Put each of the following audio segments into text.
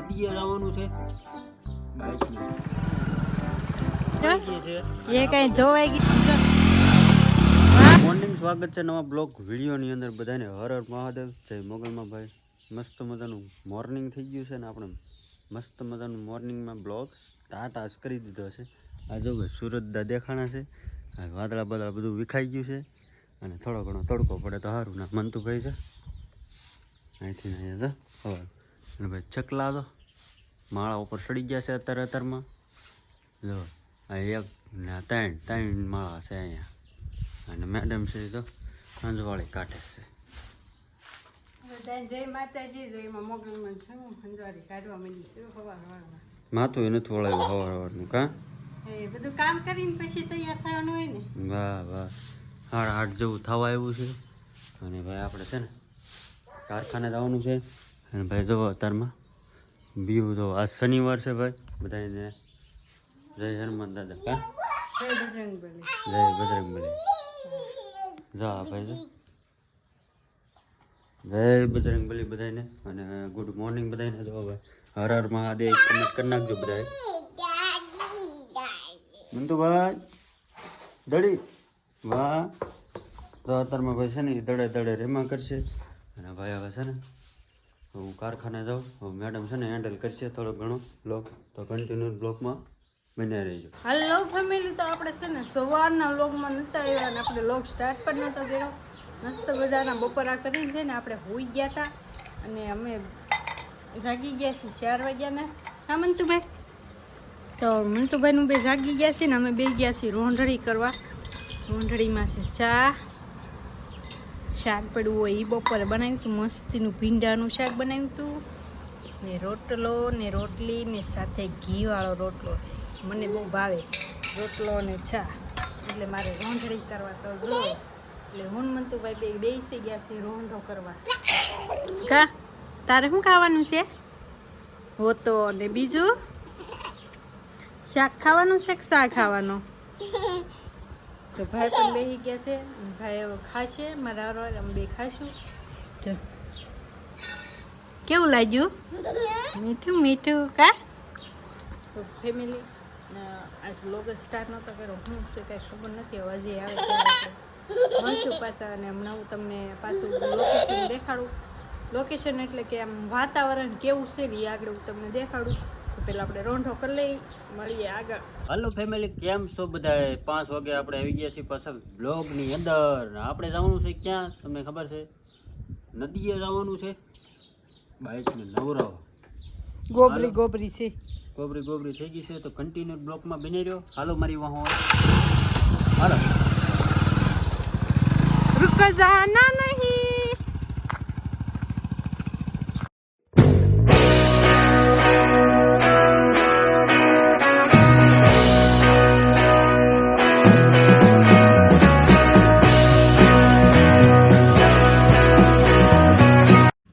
નદીએ જવાનું છે એ કઈ ધોવાઈ ગઈ. મોર્નિંગ સ્વાગત છે નવા બ્લોગ વિડીયોની અંદર. બધાને હર હર મહાદેવ, જય મોગલમાં ભાઈ. મસ્ત મજાનું મોર્નિંગ થઈ ગયું છે ને આપણે મસ્ત મજાનું મોર્નિંગમાં બ્લોગ સ્ટાર્ટ કરી દીધો છે. આ જો ભાઈ સુરતદા દેખાણા છે, વાદળા બાદળા બધું વિખાઈ ગયું છે અને થોડો ઘણો તડકો પડે તો સારું. ના મંતુભાઈ છે અહીંથી અહીંયા તો હવે અને ભાઈ ચકલા તો માળા ઉપર ચડી ગયા છે અત્યારમાં. જો આ એક ને ત્રણ માળા છે અહીંયા અને મેડમ છે તો અંજવાળી કાઢે છે. જય માતાજી, જય મોગલમાં છું. હંજવારી કાઢવા માંડી છું સવારમાં. માથું નથી વળાયું સવારનું કાં એ બધું કામ કરીને પછી તૈયાર થવાનું હોય ને. વાહ વાહ, 8:30 જેવું થવા આવ્યું છે અને ભાઈ આપણે છે ને કારખાને જવાનું છે. અને ભાઈ જો અત્યારમાં બીજું તો આજ શનિવાર છે ભાઈ. બધાને જય હનુમાન દાદા કા જય બજરંગબલી. જય બજરંગબલી. જા ભાઈ જો જય બજરંગબલી બધાને અને ગુડ મોર્નિંગ બધાને. જો ભાઈ હર હર મહાદેવ કમેન્ટ કરી નાખજો બધાએ. મંતુભાઈ દડી વાહ. તો અત્યારમાં ભાઈ છે ને દડે દડે રેમાં કરશે અને ભાઈ હવે છે ને હું કારખાને જાઉં. મેડમ છે ને હેન્ડલ કરશે થોડો ઘણો બ્લોગ, તો કન્ટિન્યુ બ્લોગમાં બન્યા રહેજો. હલો ફેમિલી, તો આપણે છે ને સવારના વ્લોગમાં નહોતા આવ્યા અને આપણે વ્લોગ સ્ટાર્ટ પણ નહોતો કર્યો. મસ્ત બધાના બપોરા કરીને છે ને આપણે હોઈ ગયા હતા અને અમે જાગી ગયા છીએ 4 વાગ્યાના. હા મંતુભાઈ, તો મંતુભાઈનું બે જાગી ગયા છે ને અમે બે ગયા છીએ રોંઢળી કરવા. રોંઢળીમાં છે ચા, શાક પડ્યું હોય એ બપોરે બનાવ્યું હતું, મસ્તીનું ભીંડાનું શાક બનાવ્યું હતું ને રોટલો ને રોટલી ને સાથે ઘીવાળો રોટલો છે. મને બહુ ભાવે રોટલો ને ચા, એટલે મારે રોંઢળી કરવા તો જો. એટલે હું મંતુભાઈ બે બેસી ગયા છે રોંઢો કરવા. કા તારે શું ખાવાનું છે? હોતો ને બીજું શાક ખાવાનું છે કે શાક ખાવાનું? તો ભાઈ પણ બેસી ગયા છે. ભાઈ હવે ખાશે મારા હારે, અમે બે ખાશું. તો કેવું લાગ્યું? મીઠું મીઠું કા? તો ફેમિલી આજ વ્લોગ સ્ટાર્ટ નહોતો કર્યો. શું છે કાંઈ ખબર નથી. હવે હજી આવે ત્યારે મળશું પાછા અને હમણાં હું તમને પાછું લોકેશન દેખાડું. લોકેશન એટલે કે આમ વાતાવરણ કેવું છે ને એ આગળ હું તમને દેખાડું. તો પહેલાં આપણે રોંઢો કરી લઈ, મળીએ આગળ. હલો ફેમિલી, કેમ છો બધા? 5 વાગે આપણે આવી ગયા છીએ પાછા બ્લોગની અંદર. આપણે જવાનું છે ક્યાં તમને ખબર છે? નદીએ જવાનું છે બાઇકને નવરાવ. ગોબરી ગોબરી છે, ગોબરી થઈ ગઈ છે. તો કન્ટિન્યુ બ્લોકમાં બની રહ્યો. હાલો મારી વાહો હાલો. रुक जाना नहीं.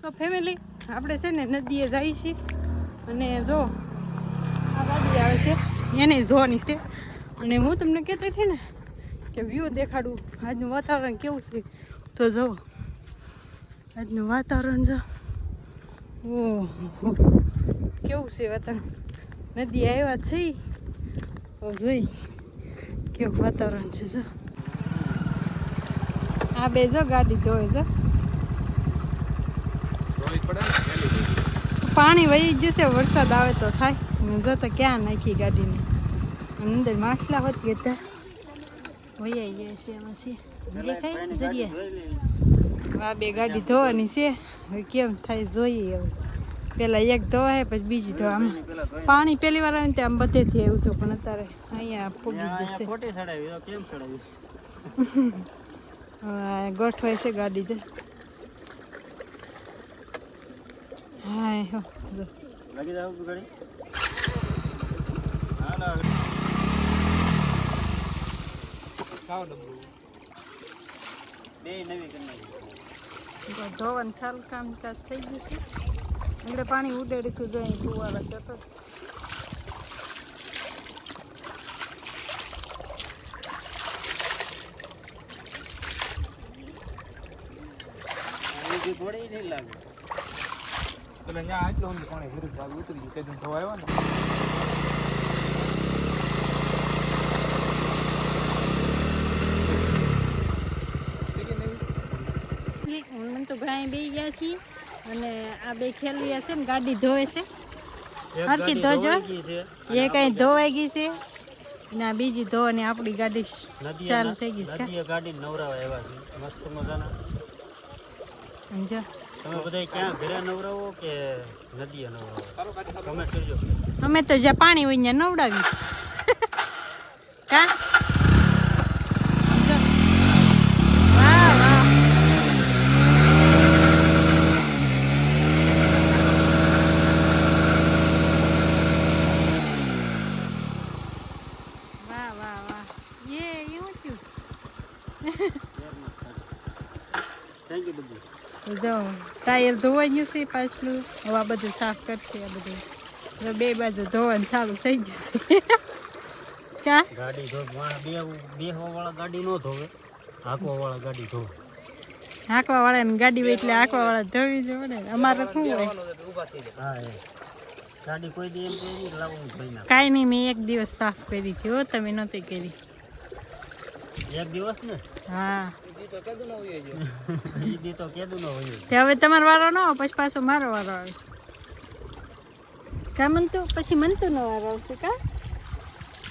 તો ફેમિલી આપણે છે ને નદીએ જઈએ છીએ અને જો આ ગાડી આવે છે એને ધોવાની છે. અને હું તમને કહેતી હતી ને કે વ્યૂ દેખાડું આજનું વાતાવરણ કેવું છે. તો જો આજનું વાતાવરણ જો ઓહો કેવું છે વાતાવરણ. નદી આવ્યા છે તો જોઈ કેવું વાતાવરણ છે. જો આ બે જો ગાડી ધોય જો. પાણી વહી ગયું છે, વરસાદ આવે તો થાય. જો તો ક્યાં નાખી ગાડીને અંદર માછલા હોત હતા વૈયા ગયા છે. એમાં છે દેખાય જરીએ. આ બે ગાડી ધોવાની છે, હવે કેમ થાય જોઈએ. હવે પેલા એક ધોવાય પછી બીજી ધોવા. આમ પાણી પહેલી વાર આવે ને આમ બધેથી આવ્યું હતું પણ અત્યારે અહીંયા પૂગી જશે. ગોઠવાય છે ગાડી તો. હા હો જો લાગી જાવ ગાડી. ધોવાનું સારું કામકાજ થઈ ગયું છે. એટલે પાણી ઉડાડી તું જઈ ફુવારા જતો. થોડી નહીં લાગે. પેલા ત્યાં આટલો ઊંડું પાણી ભર્યું ભાગ ઉતરી ગયું તે ધોવા આવ્યો ને મને તો ગાય બે ગયા છીએ અને આ બે ખેલૈયા છે ને ગાડી ધોવે છે હરખી ધોજો એ કઈ ધોવાઈ ગઈ છે અને આ બીજી ધોવાની આપણી ગાડી ચાલુ થઈ ગઈ છે નદીએ ગાડી નવરાવા આવ્યા છે મસ્ત મજાના. સમજો તમે બધા ક્યાં ઘરે નવરાવો કે નદીએ નવરાવો કમેન્ટ કરજો. અમે તો જ્યાં પાણી હોય ત્યાં નવડાવી કા સમજો. વાહ વાહ વાહ વાહ વાહ એવું થયું થેન્ક યુ બધું. તો જો ટાયર ધોવાઈ ગયું છે પાછલું હવે આ બધું સાફ કરશે આ બધું હવે બે બાજુ ધોવાનું ચાલુ થઈ ગયું છે ક્યાં ગાડી ધો બેહવા વાળા ગાડી નો ધોવે, હાંકવા વાળા ગાડી ધોવે. હાંકવા વાળાની ગાડી હોય એટલે હાંકવા વાળા ધોવી જ પડે અમારે શું હોય હા એ ગાડી કોઈ દી એમ કે નહીં લાવવું ધોઈ નાખ. કાંઈ નહીં મેં એક દિવસ સાફ કરી હતી હો તમે નહોતી કરી એક દિવસ ને હા ઈ દી તો કેદું ન હોય. તે હવે તમારો વારો ન આવે પછી પાછો મારો વારો આવે કા મનતું પછી મનતું નો વારો આવશે કા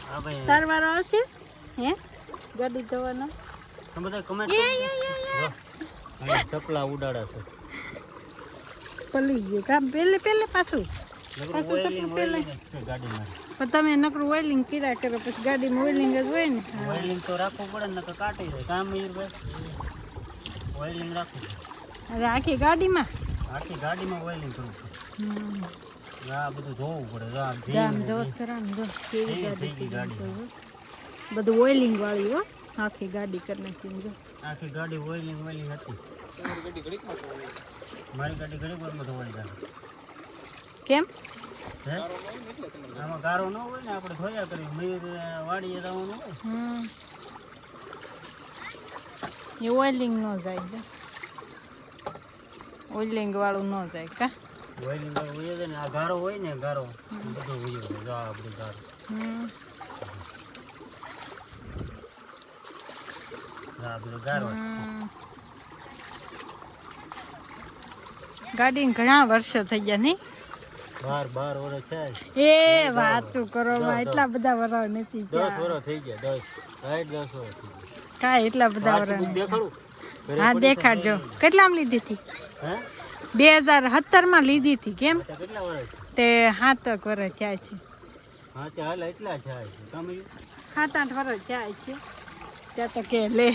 હા ભાઈ તાર વારો આવશે હે ગાડી ધોવાનો તમે બધા કમેન્ટ ચપલા ઉડાડે છે પલી ગયું કામ પેલે પાછું નકરું ઓઇલિંગ છે ગાડીમાં. પણ તમે નકરું ઓઇલિંગ કર્યા કરો પછી ગાડીમાં ઓઇલિંગ જ હોય ને હા. ઓઇલિંગ તો રાખવું પડે ને તો કાઢી જાય કામ ભાઈ ઓઇલિંગ રાખવું પડે. અરે આખી ગાડીમાં આખી ગાડીમાં ઓઇલિંગ કરવું પડે. આ બધું ધોવું પડે. જામ જોત કરા ને જો કેવી થઈ ગાડી ગઈ ગાડી. બધું ઓઇલિંગ વાળી હો આખી ગાડી કરી નાખી જો આખી ગાડી ઓઇલિંગ હતી. મારી ગાડી ઘણી વાર ધોવાઈ જાય. કેમ હે આમાં ગારો ન હોય ને આપણે ધોયા કરીએ મયુર વાડીએ જવાનું હોય. એ ઓઇલિંગ ન જાય જો ઓઇલિંગ વાળું ન જાય કા ઓઇલિંગ વાળું હોય છે ને આ ગારો હોય ને ગારો બધું હોય છે. જો આ બધું ગારો આ બધું ગારો ગાડીને ઘણા વર્ષો થઈ ગયા નહીં 12 વર્ષ થયા. એ વાતું કરો એટલા બધા વરાવ નથી 10 વર્ષ થઈ ગયા. 10 વર્ષ થઈ ગયા. કાંઈ એટલા બધા વરાવ દેખાડું હા દેખાડજો કેટલામાં લીધી હતી હે 2017 માં લીધી હતી કેમ કેટલા વર્ષ તે 7 વર્ષ થયા છે હા તે હાલ એટલા થયા છે. તમે 7-8 વર્ષ થયા છે ત્યાં તો કે લે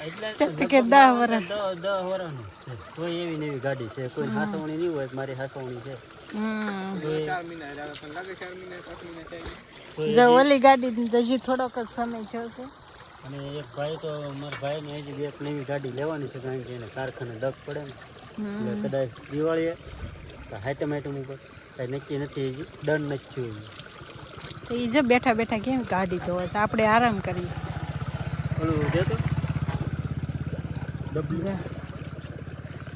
એટલે કે 10 વર્ષ 10 વર્ષનું છે. કોઈ એવી ને એવી ગાડી છે કોઈ હાસવણી નહીં હોય. મારી હાસવણી છે. કોઈ જો ઓલી ગાડી હજી થોડોક જ સમય થયો છે અને એક ભાઈ તો મારા ભાઈને હજી એક નવી ગાડી લેવાની છે કારણ કે એને કારખાને દગ પડે ને એટલે કદાચ દિવાળીએ હાઈટમ ઉપર કાંઈ નક્કી નથી હજી ડન નથી થયું. તો એ જો બેઠા બેઠા કેમ ગાડી ધોવે છે આપણે આરામ કરીએ ઓલું દેતો ડબલું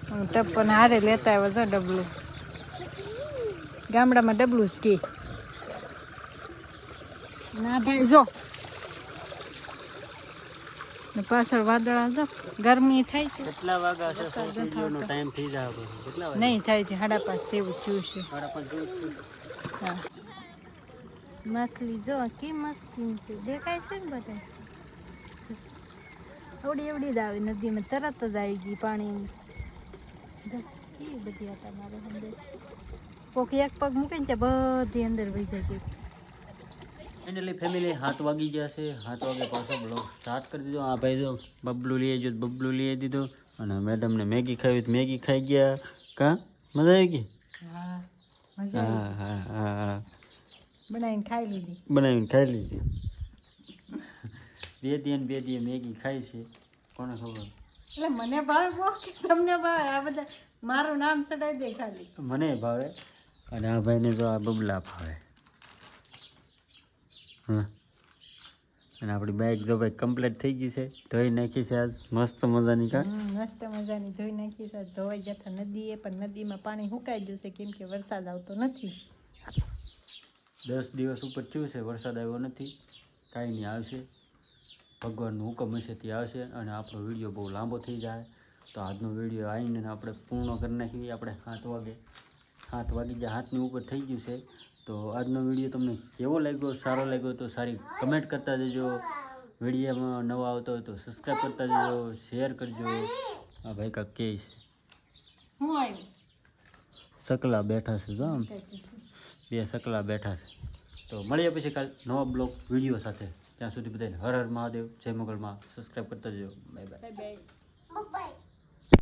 હું ટપ્પન હારે લેતા આવ્યો છો ડબલું ગામડામાં ડબલું જ કે ના ભાઈ જો ને પાછળ વાદળા જો ગરમી થાય છે કેટલા વાગ્યા છે નો ટાઈમ થઈ જાય પછી કેટલા વાગે નહીં થાય છે 5:30 જેવું થયું છે 5:30 હા માછલી જો કે મસ્તી છે દેખાય છે ને બધા એવડી એવડી જ આવે નદીમાં તરત જ આવી ગઈ પાણી કેવી બધી હતા મારે અંદર કોક એક પગ મૂકે ને ત્યાં બધી અંદર વહી જાય છે ફાઇનલી ફેમિલી 7 વાગી ગયા છે. 7 વાગે પાછો બ્લોગ સ્ટાર્ટ કરી દીધો. આ ભાઈ જો બબલું લઈ જો બબલું લઈ દીધો અને મેડમને મેગી ખાવી તો મેગી ખાઈ ગયા. કા મજા આવી ગઈ? હા હા હા હા બનાવીને ખાઈ લીધી બનાવીને ખાઈ લીધી. બે દી મેગી ખાઈ છે કોને ખબર. એટલે મને ભાવે બહુ કે તમને ભાવે આ બધા મારું નામ ચડાવી દે ખાલી મને ભાવે અને આ ભાઈને તો આ બબલા ભાવે. હા અને આપણી બાઇક જો ભાઈ કમ્પ્લીટ થઈ ગઈ છે, ધોઈ નાખી છે આજ મસ્ત મજાની કા. મસ્ત મજાની ધોઈ નાખી છે. ધોવાઈ જતા નદીએ, પણ નદીમાં પાણી સુકાઈ ગયું છે કેમ કે વરસાદ આવતો નથી. 10 દિવસ ઉપર થયું છે, વરસાદ આવ્યો નથી. કાંઈ નહીં, આવશે. ભગવાનનું હુકમ હશે તે આવશે. અને આપણો વિડીયો બહુ લાંબો થઈ જાય તો આજનો વિડીયો આવીને આપણે પૂર્ણ કરી નાખીએ. આપણે 7 વાગી જાય, 7ની ઉપર થઈ ગયું છે. તો આજનો વિડીયો તમને કેવો લાગ્યો, સારો લાગ્યો તો સારી કમેન્ટ કરતા જજો. વિડીયોમાં નવા આવતો હોય તો સબસ્ક્રાઈબ કરતા જજો, શેર કરજો. હા ભાઈ કાંક કે છે, હું આવ્યું સકલા બેઠા છે જો આમ, 2 સકલા બેઠા છે. તો મળીએ પછી કાલ નવા બ્લોગ વિડીયો સાથે. ત્યાં સુધી બધાને હર હર મહાદેવ, જય મોગલમાં. સબસ્ક્રાઈબ કરતા જજો. Bye bye. Bye bye.